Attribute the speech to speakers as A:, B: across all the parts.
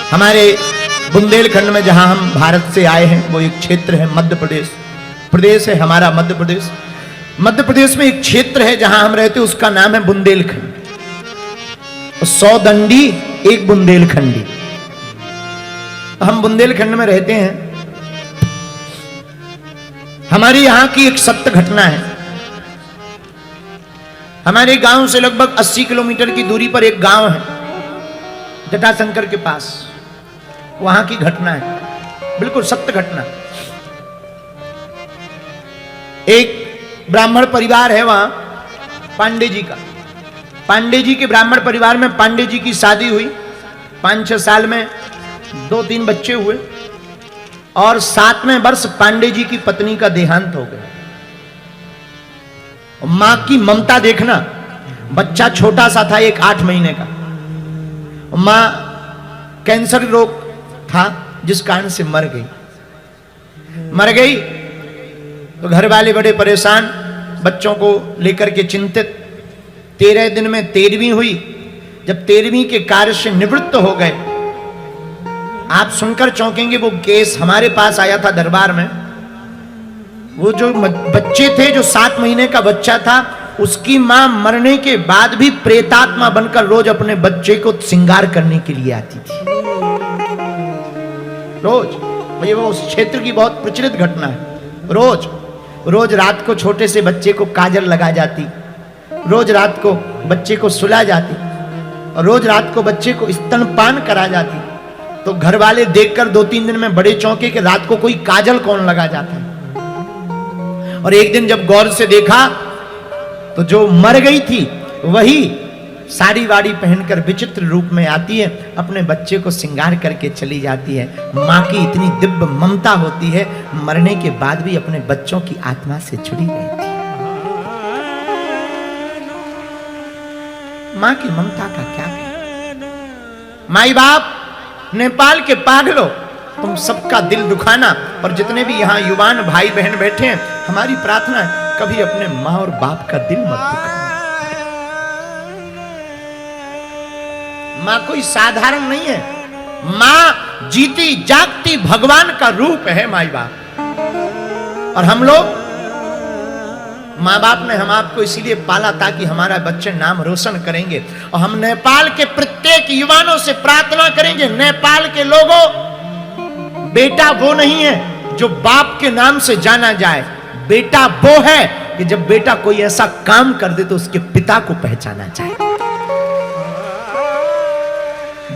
A: हमारे बुंदेलखंड में जहां हम भारत से आए हैं वो एक क्षेत्र है मध्य प्रदेश। प्रदेश है हमारा मध्य प्रदेश। मध्य प्रदेश में एक क्षेत्र है जहां हम रहते हैं, उसका नाम है बुंदेलखंड। 100 दंडी एक बुंदेलखंडी। हम बुंदेलखंड में रहते हैं। हमारे यहां की एक सत्य घटना है। हमारे गांव से लगभग 80 किलोमीटर की दूरी पर एक गांव है, जटाशंकर के पास। वहां की घटना है, बिल्कुल सत्य घटना। एक ब्राह्मण परिवार है वहां, पांडे जी का। पांडे जी के ब्राह्मण परिवार में पांडे जी की शादी हुई। 5-6 साल में 2-3 बच्चे हुए और 7वें वर्ष पांडे जी की पत्नी का देहांत हो गया। मां की ममता देखना। बच्चा छोटा सा था, 8 महीने का। मां कैंसर रोग था जिस कारण से मर गई। तो घर वाले बड़े परेशान, बच्चों को लेकर के चिंतित। 13 दिन में 13वीं हुई। जब 13वीं के कार्य से निवृत्त हो गए, आप सुनकर चौंकेंगे, वो केस हमारे पास आया था दरबार में। वो जो बच्चे थे, जो 7 महीने का बच्चा था, उसकी मां मरने के बाद भी प्रेतात्मा बनकर रोज अपने बच्चे को श्रृंगार करने के लिए आती थी। रोज। ये वो उस क्षेत्र की बहुत प्रचलित घटना है। रोज रात को छोटे से बच्चे को काजल लगा जाती, रोज रात को बच्चे को सुला जाती, और रोज रात को बच्चे को स्तनपान करा जाती। तो घर वाले देखकर 2-3 दिन में बड़े चौंके कि रात को कोई काजल कौन लगा जाता है। और एक दिन जब गौर से देखा तो जो मर गई थी वही साड़ी वाड़ी पहनकर विचित्र रूप में आती है, अपने बच्चे को श्रृंगार करके चली जाती है। मां की इतनी दिव्य ममता होती है, मरने के बाद भी अपने बच्चों की आत्मा से जुड़ी रहती है। मां की ममता का क्या है। माई बाप, नेपाल के पागलों, तुम सबका दिल दुखाना। और जितने भी यहाँ युवान भाई बहन बैठे हैं, हमारी प्रार्थना है कभी अपने मां और बाप का दिल मत दुखाना। मां कोई साधारण नहीं है। मां जीती जागती भगवान का रूप है माई बाप। और हम लोग, माँ बाप ने हम आपको इसीलिए पाला ताकि हमारा बच्चे नाम रोशन करेंगे। और हम नेपाल के प्रत्येक युवाओं से प्रार्थना करेंगे, नेपाल के लोगों, बेटा वो नहीं है जो बाप के नाम से जाना जाए। बेटा वो है कि जब बेटा कोई ऐसा काम कर दे तो उसके पिता को पहचाना जाए।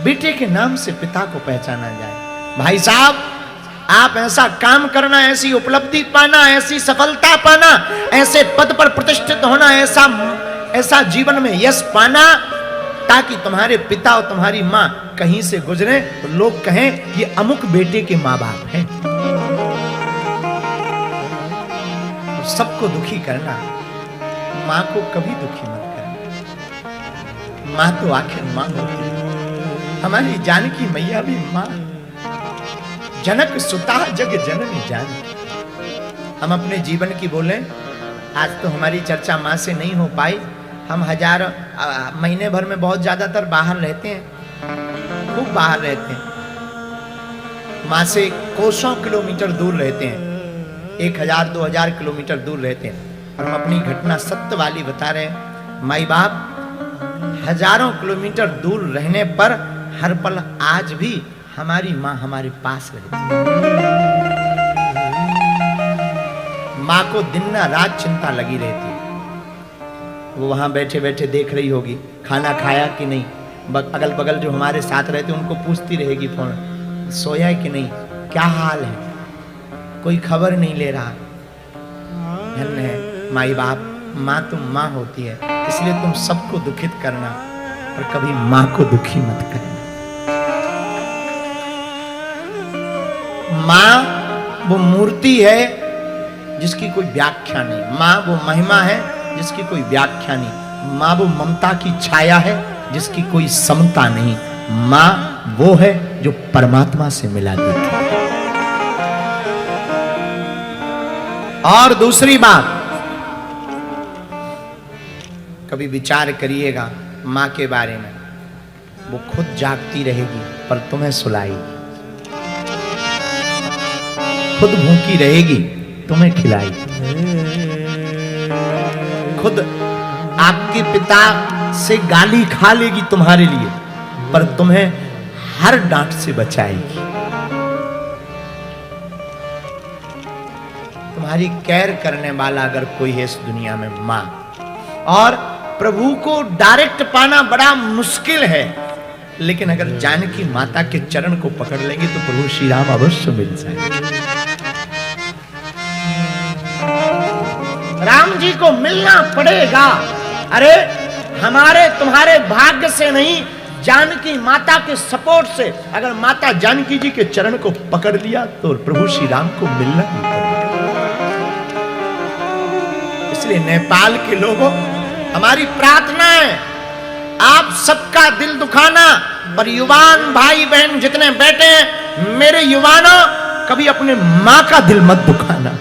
A: बेटे के नाम से पिता को पहचाना जाए। भाई साहब, आप ऐसा काम करना, ऐसी उपलब्धि पाना, ऐसी सफलता पाना, ऐसे पद पर प्रतिष्ठित होना, ऐसा जीवन में यश पाना, ताकि तुम्हारे पिता और तुम्हारी मां कहीं से गुजरे तो लोग कहें ये अमुक बेटे के मां बाप हैं। तो सबको दुखी करना, मां को कभी दुखी मत करना। मां तो आखिर मां होती है। हमारी जानकी मैया भी मां। जनक सुता जग जननी जानकी। हम अपने जीवन की बोले, आज तो हमारी चर्चा मां से नहीं हो पाई। हम महीने भर में बहुत ज्यादातर बाहर रहते हैं, खूब बाहर रहते हैं। मां से कोसों किलोमीटर दूर रहते हैं, 1000-2000 किलोमीटर दूर रहते हैं। और हम अपनी घटना सत्य वाली बता रहे हैं। माई बाप हजारों किलोमीटर दूर रहने पर हर पल आज भी हमारी मां हमारे पास रहती है। मां को दिन ना रात चिंता लगी रहती है। वो वहां बैठे बैठे देख रही होगी खाना खाया कि नहीं। अगल बगल जो हमारे साथ रहते उनको पूछती रहेगी फोन, सोया है कि नहीं, क्या हाल है, कोई खबर नहीं ले रहा। धन्य है माई बाप। मां तुम मां होती है, इसलिए तुम सबको दुखित करना और कभी मां को दुखी मत करना। मां वो मूर्ति है जिसकी कोई व्याख्या नहीं। मां वो महिमा है जिसकी कोई व्याख्या नहीं। मां वो ममता की छाया है जिसकी कोई समता नहीं। मां वो है जो परमात्मा से मिला देती है। और दूसरी बात, कभी विचार करिएगा मां के बारे में। वो खुद जागती रहेगी पर तुम्हें सुलाएगी, खुद भूखी रहेगी तुम्हें खिलाएगी, खुद आपके पिता से गाली खा लेगी तुम्हारे लिए पर तुम्हें हर डांट से बचाएगी। तुम्हारी केयर करने वाला अगर कोई है इस दुनिया में, मां। और प्रभु को डायरेक्ट पाना बड़ा मुश्किल है, लेकिन अगर जानकी माता के चरण को पकड़ लेंगे तो प्रभु श्री राम अवश्य मिल जाएंगे। राम जी को मिलना पड़ेगा। अरे हमारे तुम्हारे भाग्य से नहीं, जानकी माता के सपोर्ट से अगर माता जानकी जी के चरण को पकड़ लिया तो प्रभु श्री राम को मिलना ही पड़ेगा। इसलिए नेपाल के लोगों, हमारी प्रार्थना है आप सबका दिल दुखाना, पर युवान भाई बहन जितने बैठे हैं, मेरे युवानों, कभी अपने मां का दिल मत दुखाना।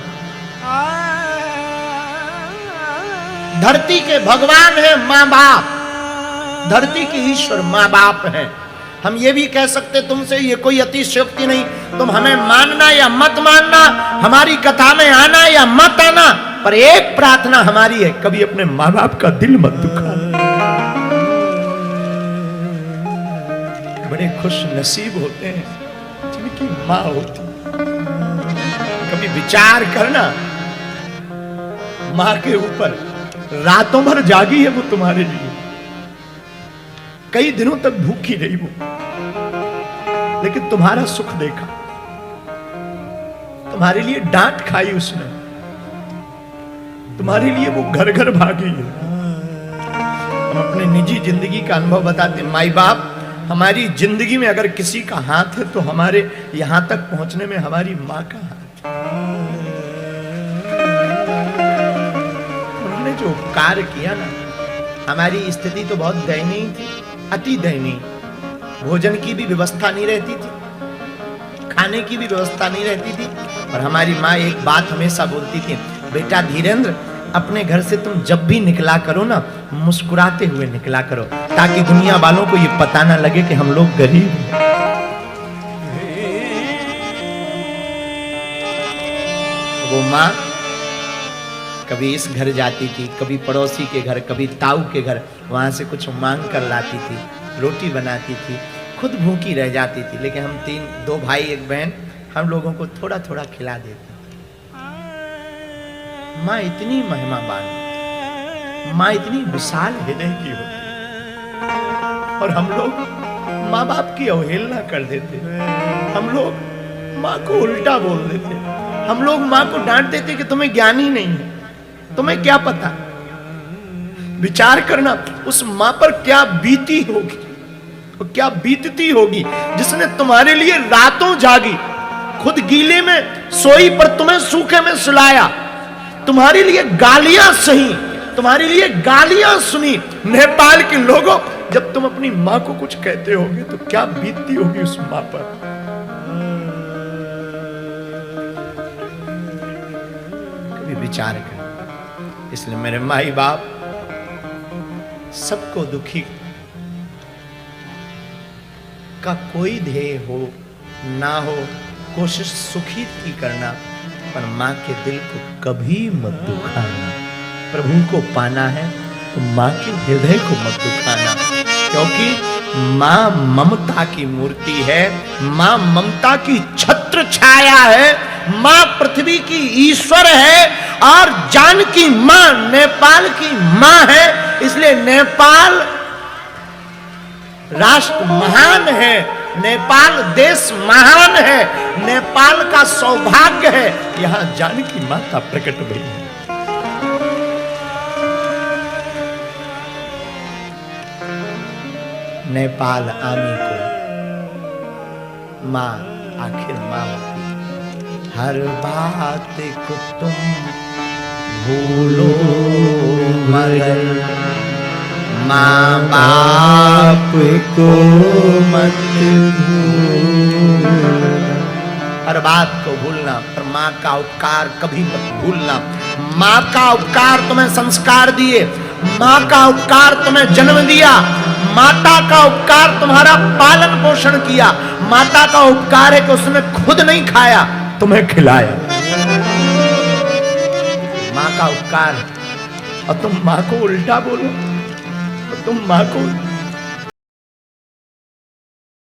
A: धरती के भगवान है मां बाप, धरती के ईश्वर मां बाप है। हम ये भी कह सकते तुमसे, ये कोई अतिशयोक्ति नहीं, तुम हमें मानना या मत मानना, हमारी कथा में आना या मत आना, पर एक प्रार्थना हमारी है, कभी अपने मां बाप का दिल मत दुखाना। बड़े खुश नसीब होते हैं जिनकी मां होती। कभी विचार करना, मां के ऊपर रातों भर जागी है वो तुम्हारे लिए, कई दिनों तक भूखी रही वो, लेकिन तुम्हारा सुख देखा, तुम्हारे लिए डांट खाई उसने, तुम्हारे लिए वो घर घर भागी है। हम अपने निजी जिंदगी का अनुभव बताते हैं, माई बाप हमारी जिंदगी में अगर किसी का हाथ है तो हमारे यहां तक पहुंचने में हमारी मां का हाथ। उन्होंने जो उपकार किया ना, हमारी स्थिति तो बहुत दयनीय थी, अति दयनीय। भोजन की भी व्यवस्था नहीं रहती थी, खाने की भी व्यवस्था नहीं रहती थी, और हमारी माँ एक बात हमेशा बोलती थी, बेटा धीरेन्द्र, अपने घर से तुम जब भी निकला करो ना, मुस्कुराते हुए निकला करो, ताकि दुनिया वालों को ये पता ना लगे कि हम लोग गरीब हैं। वो माँ कभी इस घर जाती थी, कभी पड़ोसी के घर, कभी ताऊ के घर, वहां से कुछ मांग कर लाती थी, रोटी बनाती थी, खुद भूखी रह जाती थी, लेकिन हम दो भाई एक बहन, हम लोगों को थोड़ा थोड़ा खिला देती। माँ इतनी महिमावान, माँ इतनी विशाल हृदय की होती, और हम लोग माँ बाप की अवहेलना कर देते, हम लोग माँ को उल्टा बोल देते, हम लोग माँ को डांट देते कि तुम्हें ज्ञान ही नहीं है, तुम्हें क्या पता। विचार करना उस मां पर क्या बीती होगी, क्या बीतती होगी, जिसने तुम्हारे लिए रातों जागी, खुद गीले में सोई पर तुम्हें सूखे में सुलाया, तुम्हारे लिए गालियां सही, तुम्हारे लिए गालियां सुनी। नेपाल के लोगों, जब तुम अपनी मां को कुछ कहते होगे तो क्या बीतती होगी उस मां पर। कभी विचार कर। इसलिए मेरे माई बाप सबको दुखी का कोई ध्येय हो ना हो, कोशिश सुखी की करना, पर मां के दिल को कभी मत दुखाना। प्रभु को पाना है तो मां के हृदय को मत दुखाना, क्योंकि मां ममता की मूर्ति है, मां ममता की छत्र छाया है, मां पृथ्वी की ईश्वर है, और जानकी मां नेपाल की मां है। इसलिए नेपाल राष्ट्र महान है, नेपाल देश महान है, नेपाल का सौभाग्य है, यहां जानकी माता प्रकट हुई है। नेपाल आने को मां आखिर मां होती, हर बात को तुम भूलो मगर मां बाप को मत भूलना। हर बात को भूलना, पर मां का उपकार कभी मत भूलना। मां का उपकार तुम्हें संस्कार दिए, मां का उपकार तुम्हें जन्म दिया, माता का उपकार तुम्हारा पालन पोषण किया, माता का उपकार है कि उसने खुद नहीं खाया, तुम्हें खिलाया। मां का उपकार, और तुम मां को उल्टा बोलो, तुम मां को